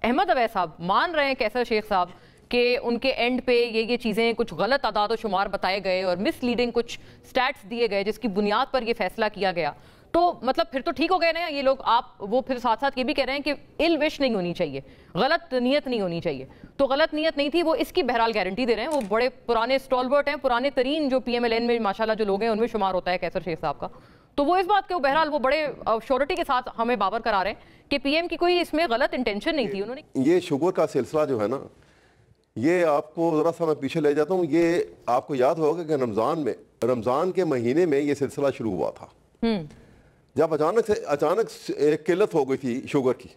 احمد اویس صاحب مان رہے ہیں کیسر شیخ صاحب کہ ان کے اینڈ پہ یہ چیزیں کچھ غلط اعداد و شمار بتائے گئے اور مس لیڈنگ کچھ سٹیٹس دیے گئے جس کی بنیاد پر یہ فیصلہ کیا گیا، تو مطلب پھر تو ٹھیک ہو گئے نا یہ لوگ؟ آپ وہ پھر ساتھ ساتھ یہ بھی کہہ رہے ہیں کہ اِل وش نہیں ہونی چاہیے، غلط نیت نہیں ہونی چاہیے، تو غلط نیت نہیں تھی، وہ اس کی بہرحال گارنٹی دے رہے ہیں. وہ بڑے پرانے اسٹالورٹ ہیں، پرانے ترین جو پی ایم ایل این میں ماشاءاللہ جو لوگ ہیں ان میں شمار ہوتا ہے کیسر شیخ صاحب کا. تو وہ اس بات کے بہرحال وہ بڑے شورٹی کے ساتھ ہمیں باور کرا رہے ہیں کہ پی ایم کی کوئی اس میں غلط انٹینشن نہیں تھی. انہوں نے یہ شوگر کا سلسلہ جو ہے نا، یہ آپ کو ذرا سا میں پیچھے لے جاتا ہوں. یہ آپ کو یاد ہوگا کہ رمضان کے مہینے میں یہ سلسلہ شروع ہوا تھا، جب اچانک ایک قلت ہو گئی تھی شوگر کی،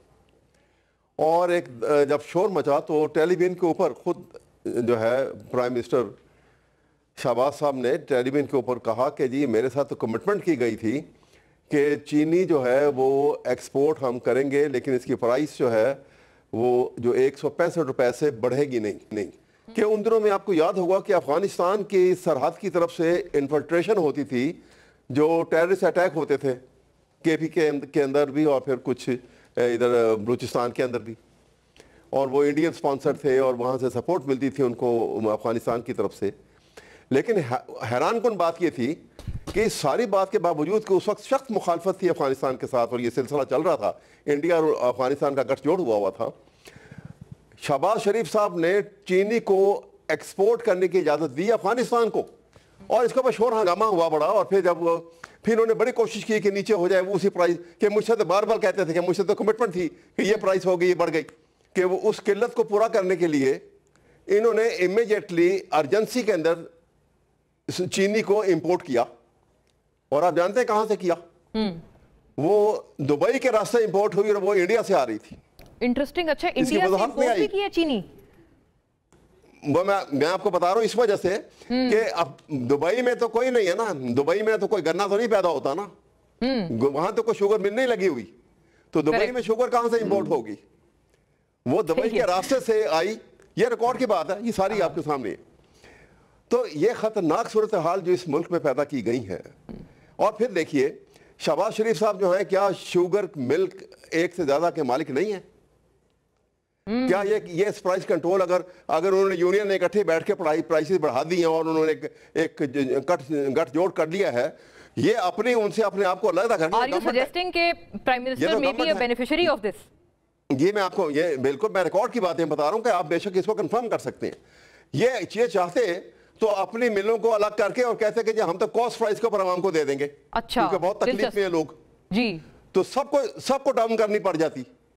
اور ایک جب شور مچا تو ٹیلی ویژن کے اوپر خود جو ہے پرائم منسٹر شہباز صاحب نے ٹیلی ویژن کے اوپر کہا کہ جی میرے ساتھ تو کمٹمنٹ کی گئی تھی کہ چینی جو ہے وہ ایکسپورٹ ہم کریں گے، لیکن اس کی پرائس جو ہے وہ جو 165 روپے سے بڑھے گی نہیں. کہ ان دنوں میں آپ کو یاد ہوگا کہ افغانستان کی سرحد کی طرف سے انفلٹریشن ہوتی تھی، جو ٹیررسٹ اٹیک ہوتے تھے کے پی کے اندر بھی اور پھر کچھ ادھر بلوچستان کے اندر بھی، اور وہ انڈین سپانسر تھے اور وہاں سے سپورٹ ملتی تھی ان کو افغانستان کی طرف سے. لیکن حیران کن بات یہ تھی کہ اس ساری بات کے باوجود کہ اس وقت سخت مخالفت تھی افغانستان کے ساتھ اور یہ سلسلہ چل رہا تھا، انڈیا اور افغانستان کا گٹھ جوڑ ہوا تھا، شہباز شریف صاحب نے چینی کو ایکسپورٹ کرنے کی اجازت دی افغانستان کو، اور اس کے اوپر شور ہنگامہ ہوا بڑا. اور پھر انہوں نے بڑی کوشش کی کہ نیچے ہو جائے وہ اسی پرائز، کہ مجھ سے تو بار بار کہتے تھے کہ مجھ سے تو کمٹمنٹ تھی کہ یہ پرائز ہو گئی، یہ بڑھ گئی، کہ وہ اس قلت کو پورا کرنے کے لیے انہوں نے امیجیٹلی ارجنسی کے اندر چینی کو امپورٹ کیا. اور آپ جانتے ہیں کہاں سے کیا؟ وہ دبئی کے راستے امپورٹ ہوئی اور وہ انڈیا سے آ رہی تھی. انٹرسٹنگ. اچھا، انڈیا سے امپورٹ بھی کی ہے چینی؟ وہ میں آپ کو بتا رہا ہوں اس وجہ سے کہ اب دبئی میں تو کوئی نہیں ہے نا، دبئی میں تو کوئی گنا تو نہیں پیدا ہوتا نا، وہاں تو کوئی شوگر مل نہیں لگی ہوئی، تو دبئی میں شوگر کہاں سے امپورٹ ہوگی؟ وہ دبئی کے راستے سے آئی. یہ ریکارڈ کی بات ہے، یہ ساری آپ کے سامنے ہے. تو یہ خطرناک صورتحال جو اس ملک میں پیدا کی گئی ہے. اور پھر دیکھیے شہباز شریف صاحب جو ہیں، کیا شوگر ملک ایک سے زیادہ کے مالک نہیں ہیں؟ کیا یہ پرائس کنٹرول اگر انہوں نے یونین نے اکٹھے بیٹھ کے پرائسز بڑھا دی ہیں اور انہوں نے ایک گٹھ جوڑ کر لیا ہے، یہ اپنے ان سے اپنے آپ کو علیحدہ کرنا. Are you suggesting کہ prime minister may be a beneficiary of this؟ یہ میں آپ کو یہ بالکل میں ریکارڈ کی باتیں بتا رہا ہوں کہ آپ بے شک اس کو کنفرم کر سکتے ہیں. یہ چاہتے تو اپنی ملوں کو الگ کر کے اور کہتے کہ ہم تو کاسٹ پرائس کے اوپر عوام کو دے دیں گے، اچھا، کیونکہ بہت تکلیف میں ہیں لوگ، جی، تو سب کو ڈاؤن کرنی پڑ جاتی.